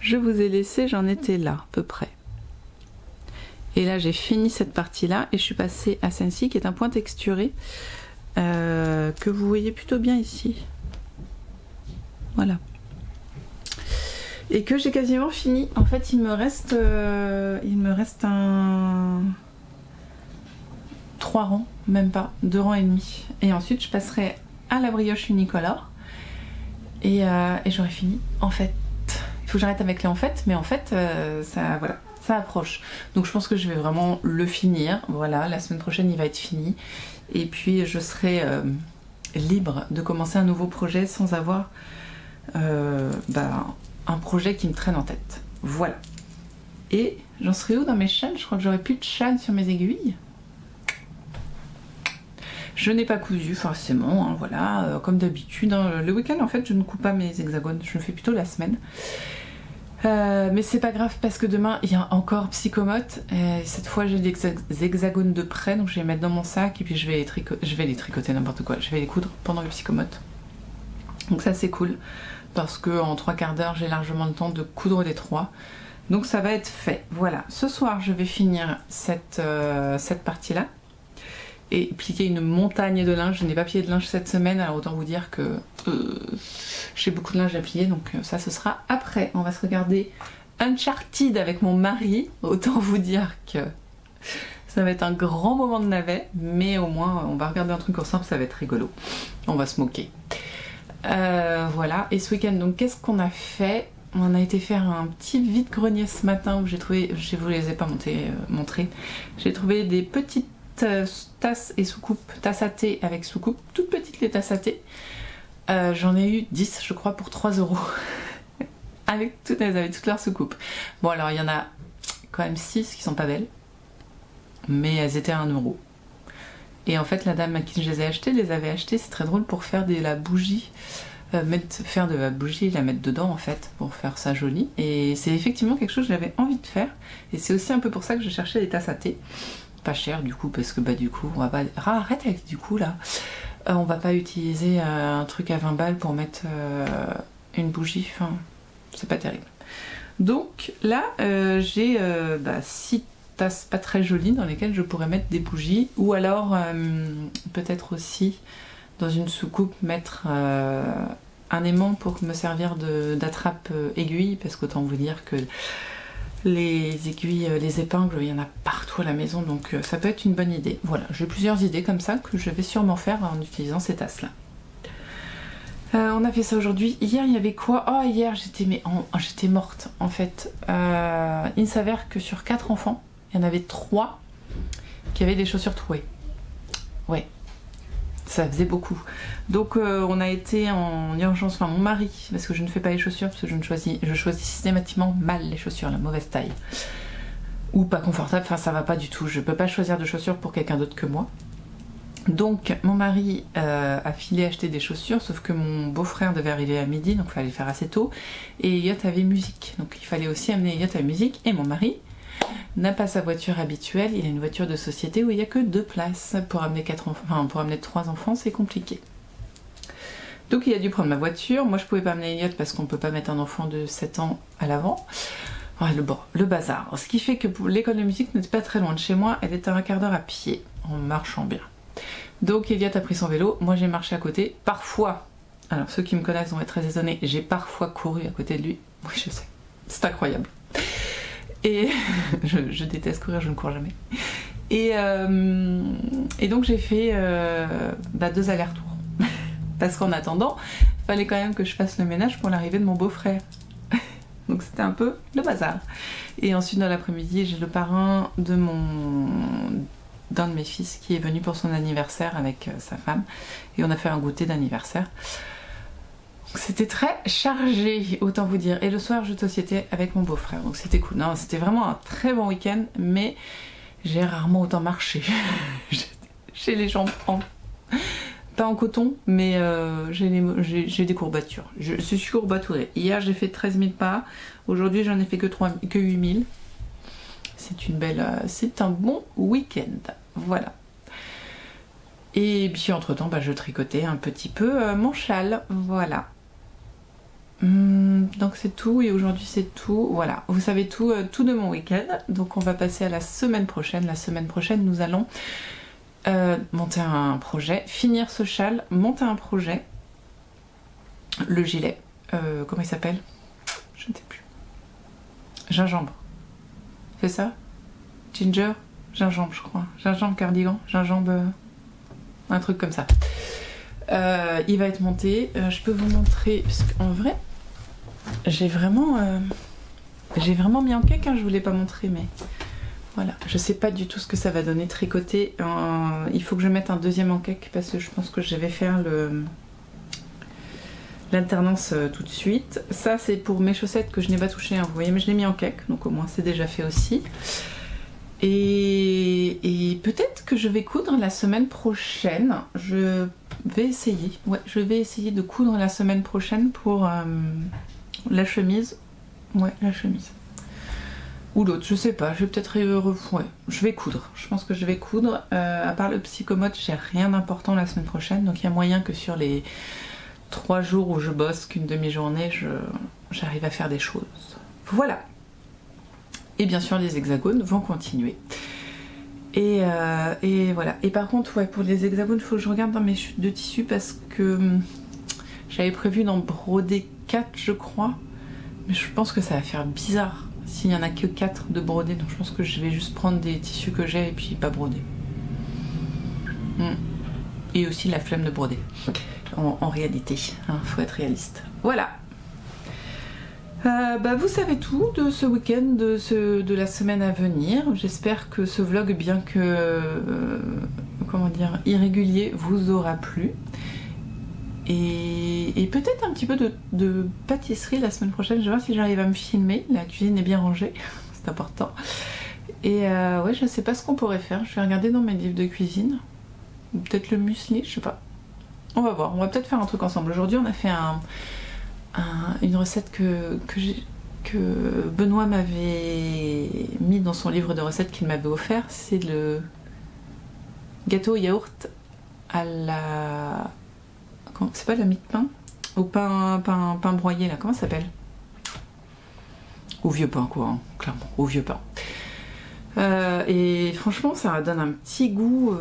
Je vous ai laissé, j'en étais là, à peu près. Et là, j'ai fini cette partie-là et je suis passée à celle-ci, qui est un point texturé, que vous voyez plutôt bien ici. Voilà. Et que j'ai quasiment fini. En fait, il me reste un... 3 rangs, même pas, 2 rangs et demi. Et ensuite, je passerai à la brioche unicolore. Et j'aurai fini. En fait, il faut que j'arrête avec les en fait, mais en fait, voilà, ça approche. Donc je pense que je vais vraiment le finir. Voilà, la semaine prochaine, il va être fini. Et puis, je serai libre de commencer un nouveau projet sans avoir un projet qui me traîne en tête. Voilà. Et j'en serai où dans mes châles? Je crois que j'aurai plus de châles sur mes aiguilles. Je n'ai pas cousu forcément, hein, voilà, comme d'habitude. Hein. Le week-end, en fait, je ne coupe pas mes hexagones, je le fais plutôt la semaine. Mais c'est pas grave parce que demain, il y a encore Psychomote. Cette fois, j'ai des hexagones de près, donc je vais les mettre dans mon sac et puis je vais les tricoter n'importe quoi. Je vais les coudre pendant le Psychomote. Donc ça, c'est cool parce qu'en 3 quarts d'heure, j'ai largement le temps de coudre les 3. Donc ça va être fait. Voilà, ce soir, je vais finir cette partie-là. Et plier une montagne de linge. Je n'ai pas plié de linge cette semaine, alors autant vous dire que j'ai beaucoup de linge à plier, donc ça ce sera après. On va se regarder Uncharted avec mon mari, autant vous dire que Ça va être un grand moment de navet, mais au moins on va regarder un truc ensemble, ça va être rigolo. On va se moquer. Voilà, et ce week-end, donc qu'est-ce qu'on a fait? On a été faire un petit vide-grenier ce matin où j'ai trouvé, je vous les ai pas montré, j'ai trouvé des petites tasses et soucoupes, tasses à thé avec soucoupe, toutes petites les tasses à thé. J'en ai eu 10 je crois pour 3 €. Avec toutes, elles avaient toutes leurs soucoupes. Bon alors il y en a quand même 6 qui sont pas belles, mais elles étaient à 1 €. Et en fait la dame à qui je les ai achetées, les avait achetées, c'est très drôle pour faire la bougie, faire de la bougie et la mettre dedans en fait, pour faire ça joli. Et c'est effectivement quelque chose que j'avais envie de faire. Et c'est aussi un peu pour ça que je cherchais des tasses à thé. Pas cher du coup, parce que bah du coup on va pas... Ah, arrête avec du coup là. On va pas utiliser un truc à 20 balles pour mettre une bougie, enfin c'est pas terrible. Donc là j'ai 6 tasses pas très jolies dans lesquelles je pourrais mettre des bougies, ou alors peut-être aussi dans une soucoupe mettre un aimant pour me servir d'attrape aiguille, parce qu'autant vous dire que les aiguilles, les épingles, il y en a partout à la maison, donc ça peut être une bonne idée. Voilà, j'ai plusieurs idées comme ça que je vais sûrement faire en utilisant ces tasses là. On a fait ça aujourd'hui. Hier il y avait quoi? Oh, hier j'étais morte en fait. Il s'avère que sur 4 enfants, il y en avait 3 qui avaient des chaussures trouées. Ouais, ça faisait beaucoup. Donc on a été en urgence, enfin mon mari, parce que je ne fais pas les chaussures, parce que je choisis systématiquement mal les chaussures, la mauvaise taille. Ou pas confortable, enfin ça va pas du tout. Je peux pas choisir de chaussures pour quelqu'un d'autre que moi. Donc mon mari a filé acheter des chaussures, sauf que mon beau-frère devait arriver à midi, donc il fallait faire assez tôt. Et Elliot avait musique, donc il fallait aussi amener Elliot à la musique. Et mon mari n'a pas sa voiture habituelle, il a une voiture de société où il n'y a que 2 places. Pour amener 3 enfants, c'est compliqué. Donc il a dû prendre ma voiture. Moi je pouvais pas amener Elliot parce qu'on peut pas mettre un enfant de 7 ans à l'avant. Ouais, le bazar. Ce qui fait que l'école de musique n'était pas très loin de chez moi, elle était à un quart d'heure à pied, en marchant bien. Donc Elliot a pris son vélo, moi j'ai marché à côté. Parfois, alors ceux qui me connaissent vont être très étonnés, j'ai parfois couru à côté de lui. Oui, je sais, c'est incroyable. Et je déteste courir, je ne cours jamais. Et donc j'ai fait 2 allers-retours. Parce qu'en attendant, il fallait quand même que je fasse le ménage pour l'arrivée de mon beau-frère. Donc c'était un peu le bazar. Et ensuite dans l'après-midi, j'ai le parrain d'un de mes fils qui est venu pour son anniversaire avec sa femme. Et on a fait un goûter d'anniversaire. C'était très chargé, autant vous dire. Et le soir, jeu de société avec mon beau-frère. Donc c'était cool. Non, c'était vraiment un très bon week-end, mais j'ai rarement autant marché. J'ai les jambes pas en coton, mais j'ai des courbatures. Je suis courbaturée. Hier, j'ai fait 13 000 pas. Aujourd'hui, j'en ai fait que 8 000. C'est un bon week-end. Voilà. Et puis entre-temps, je tricotais un petit peu mon châle. Voilà. Donc c'est tout, et aujourd'hui c'est tout. Voilà, vous savez tout de mon week-end. Donc on va passer à la semaine prochaine. La semaine prochaine, nous allons monter un projet, finir ce châle, monter un projet. Le gilet, comment il s'appelle? Je ne sais plus. Gingembre. C'est ça? Ginger? Gingembre, je crois. Gingembre cardigan, gingembre... un truc comme ça. Il va être monté. Je peux vous montrer, parce qu'en vrai, j'ai vraiment mis en cake, hein, je vous l'ai pas montré, mais voilà. Je sais pas du tout ce que ça va donner tricoter. Il faut que je mette un deuxième en cake, parce que je pense que je vais faire l'alternance tout de suite. Ça, c'est pour mes chaussettes que je n'ai pas touché, hein, vous voyez, mais je l'ai mis en cake, donc au moins c'est déjà fait aussi. Et peut-être que je vais coudre la semaine prochaine. Je vais essayer. Ouais, je vais essayer de coudre la semaine prochaine pour la chemise. Ouais, la chemise. Ou l'autre, je sais pas. Je vais peut-être... ouais, je vais coudre. Je pense que je vais coudre. À part le psychomote, j'ai rien d'important la semaine prochaine. Donc il y a moyen que sur les 3 jours où je bosse qu'une demi-journée, j'arrive à faire des choses. Voilà. Et bien sûr les hexagones vont continuer. Et voilà. Et par contre, ouais, pour les hexagones, il faut que je regarde dans mes chutes de tissu, parce que j'avais prévu d'en broder 4, je crois. Mais je pense que ça va faire bizarre S'il n'y en a que 4 de brodés, donc je pense que je vais juste prendre des tissus que j'ai et puis pas broder. Et aussi la flemme de broder, en réalité, hein, faut être réaliste. Voilà. Vous savez tout de ce week-end, de la semaine à venir. J'espère que ce vlog, bien que comment dire, irrégulier, vous aura plu. Et peut-être un petit peu de pâtisserie la semaine prochaine. Je vais voir si j'arrive à me filmer. La cuisine est bien rangée, c'est important. Et ouais, je sais pas ce qu'on pourrait faire. Je vais regarder dans mes livres de cuisine. Ou peut-être le muesli, je sais pas. On va voir, on va peut-être faire un truc ensemble. Aujourd'hui, on a fait une recette que Benoît m'avait mis dans son livre de recettes qu'il m'avait offert. C'est le gâteau au yaourt à la... C'est pas la mie de pain? Au pain broyé là, comment ça s'appelle? Au vieux pain quoi, hein, clairement, au vieux pain. Et franchement ça donne un petit goût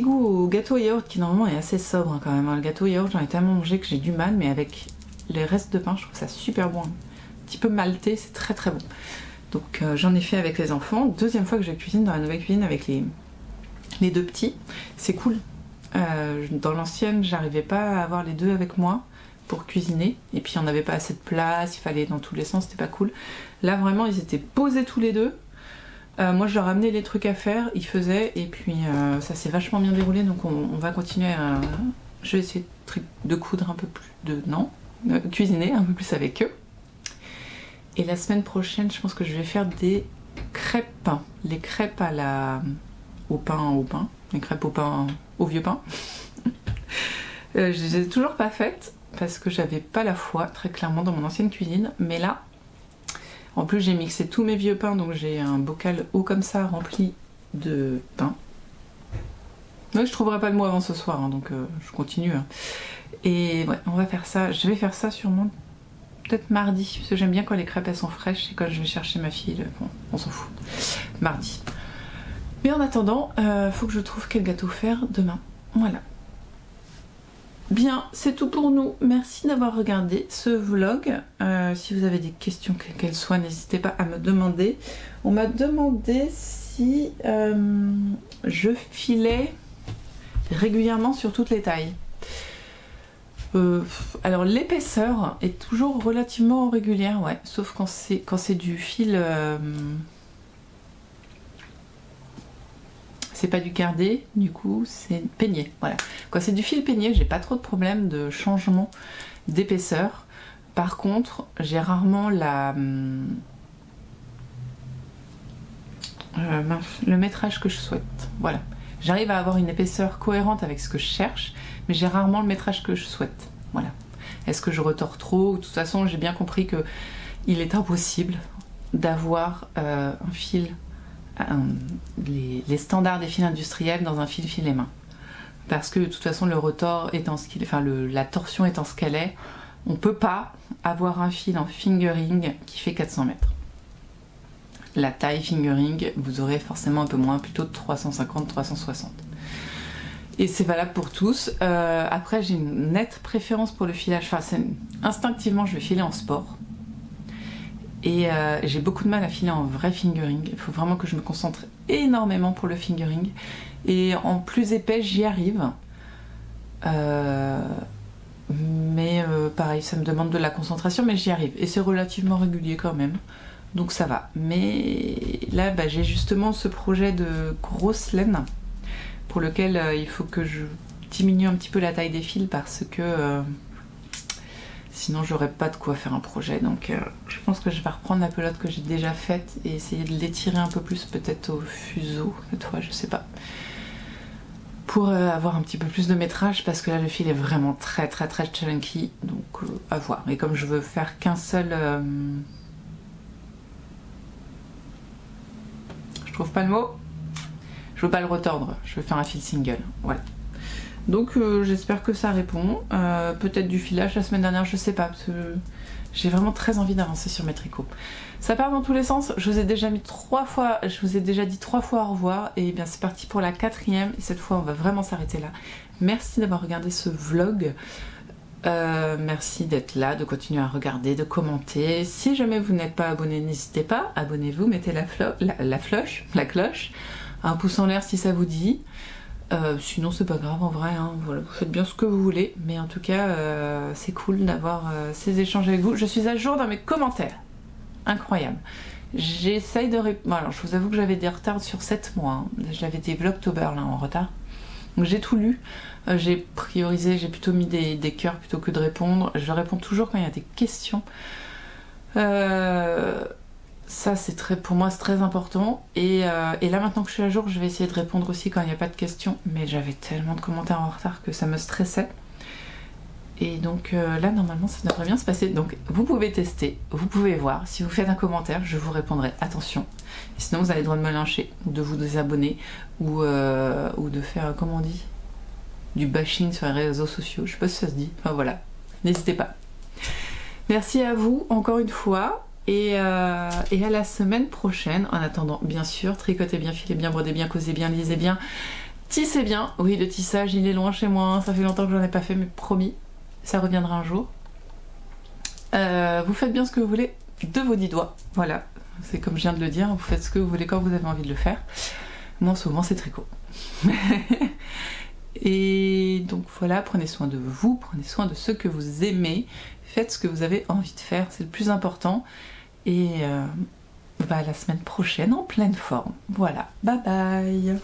au gâteau au yaourt qui normalement est assez sobre hein, quand même. Le gâteau au yaourt j'en ai tellement mangé que j'ai du mal, mais avec les restes de pain je trouve ça super bon. Un petit peu maltais, c'est très très bon. Donc j'en ai fait avec les enfants. Deuxième fois que je cuisine dans la nouvelle cuisine avec les deux petits. C'est cool. Dans l'ancienne j'arrivais pas à avoir les deux avec moi pour cuisiner et puis on n'avait pas assez de place, il fallait dans tous les sens, c'était pas cool. Là vraiment ils étaient posés tous les deux. Moi je leur amenais les trucs à faire, ils faisaient et puis ça s'est vachement bien déroulé, donc on va continuer à... Je vais essayer de coudre un peu plus, cuisiner un peu plus avec eux. Et la semaine prochaine je pense que je vais faire des crêpes, les crêpes au pain, les crêpes au vieux pain. Je les ai toujours pas faites parce que j'avais pas la foi très clairement dans mon ancienne cuisine, mais là en plus j'ai mixé tous mes vieux pains, donc j'ai un bocal haut comme ça rempli de pain. Ouais, je trouverai pas le mot avant ce soir hein, donc je continue hein. Et ouais, on va faire ça, je vais faire ça sûrement peut-être mardi, parce que j'aime bien quand les crêpes elles sont fraîches et quand je vais chercher ma fille, bon, on s'en fout, mardi. Mais en attendant, faut que je trouve quel gâteau faire demain. Voilà. Bien, c'est tout pour nous. Merci d'avoir regardé ce vlog. Si vous avez des questions, quelles qu'elles soient, n'hésitez pas à me demander. On m'a demandé si je filais régulièrement sur toutes les tailles. Alors l'épaisseur est toujours relativement régulière, ouais, sauf quand c'est du fil... c'est pas du cardé, du coup c'est peigné, voilà. Quand c'est du fil peigné, j'ai pas trop de problème de changement d'épaisseur. Par contre, j'ai rarement le métrage que je souhaite, voilà. J'arrive à avoir une épaisseur cohérente avec ce que je cherche, mais j'ai rarement le métrage que je souhaite, voilà. Est-ce que je retors trop? De toute façon, j'ai bien compris que il est impossible d'avoir un fil... les standards des fils industriels dans un fil et main, parce que de toute façon le retors étant ce qu'il est, enfin la torsion étant ce qu'elle est, on peut pas avoir un fil en fingering qui fait 400 mètres. La taille fingering, vous aurez forcément un peu moins, plutôt de 350-360, et c'est valable pour tous. Après j'ai une nette préférence pour le filage, enfin instinctivement je vais filer en sport. Et j'ai beaucoup de mal à filer en vrai fingering. Il faut vraiment que je me concentre énormément pour le fingering. Et en plus épais, j'y arrive. Mais pareil, ça me demande de la concentration, mais j'y arrive. Et c'est relativement régulier quand même. Donc ça va. Mais là, j'ai justement ce projet de grosse laine pour lequel il faut que je diminue un petit peu la taille des fils parce que... sinon j'aurais pas de quoi faire un projet, donc je pense que je vais reprendre la pelote que j'ai déjà faite et essayer de l'étirer un peu plus, peut-être au fuseau cette fois, je sais pas, pour avoir un petit peu plus de métrage, parce que là le fil est vraiment très chunky, donc à voir. Et comme je veux faire qu'un seul... je trouve pas le mot, je veux pas le retordre, je veux faire un fil single, voilà. Donc j'espère que ça répond. Peut-être du filage la semaine dernière, je sais pas, parce que j'ai vraiment très envie d'avancer sur mes tricots. Ça part dans tous les sens, je vous ai déjà dit 3 fois au revoir, et bien c'est parti pour la 4e, et cette fois on va vraiment s'arrêter là. Merci d'avoir regardé ce vlog. Merci d'être là, de continuer à regarder, de commenter. Si jamais vous n'êtes pas abonné, n'hésitez pas, abonnez-vous, mettez la cloche, un pouce en l'air si ça vous dit. Sinon c'est pas grave en vrai, hein. Voilà, vous faites bien ce que vous voulez, mais en tout cas c'est cool d'avoir ces échanges avec vous. Je suis à jour dans mes commentaires, incroyable. J'essaye de répondre. Alors je vous avoue que j'avais des retards sur 7 mois, hein. J'avais des Vlogtober là en retard, donc j'ai tout lu, j'ai priorisé, j'ai plutôt mis des cœurs plutôt que de répondre. Je réponds toujours quand il y a des questions. Ça c'est pour moi c'est très important, et là maintenant que je suis à jour, je vais essayer de répondre aussi quand il n'y a pas de questions, mais j'avais tellement de commentaires en retard que ça me stressait, et donc là normalement ça devrait bien se passer. Donc vous pouvez tester, vous pouvez voir, si vous faites un commentaire je vous répondrai, attention, et sinon vous avez le droit de me lyncher ou de vous désabonner ou de faire, comment on dit, du bashing sur les réseaux sociaux, je sais pas si ça se dit, enfin voilà, n'hésitez pas. Merci à vous encore une fois. Et à la semaine prochaine. En attendant, bien sûr, tricotez bien, filez bien, brodez bien, causez bien, lisez bien, tissez bien. Oui, le tissage, il est loin chez moi, hein. Ça fait longtemps que j'en ai pas fait, mais promis, ça reviendra un jour. Vous faites bien ce que vous voulez de vos 10 doigts. Voilà, c'est comme je viens de le dire, vous faites ce que vous voulez quand vous avez envie de le faire. Moi, en ce moment, c'est tricot. Et donc voilà, prenez soin de vous, prenez soin de ceux que vous aimez. Faites ce que vous avez envie de faire, c'est le plus important. Et à la semaine prochaine en pleine forme. Voilà, bye bye.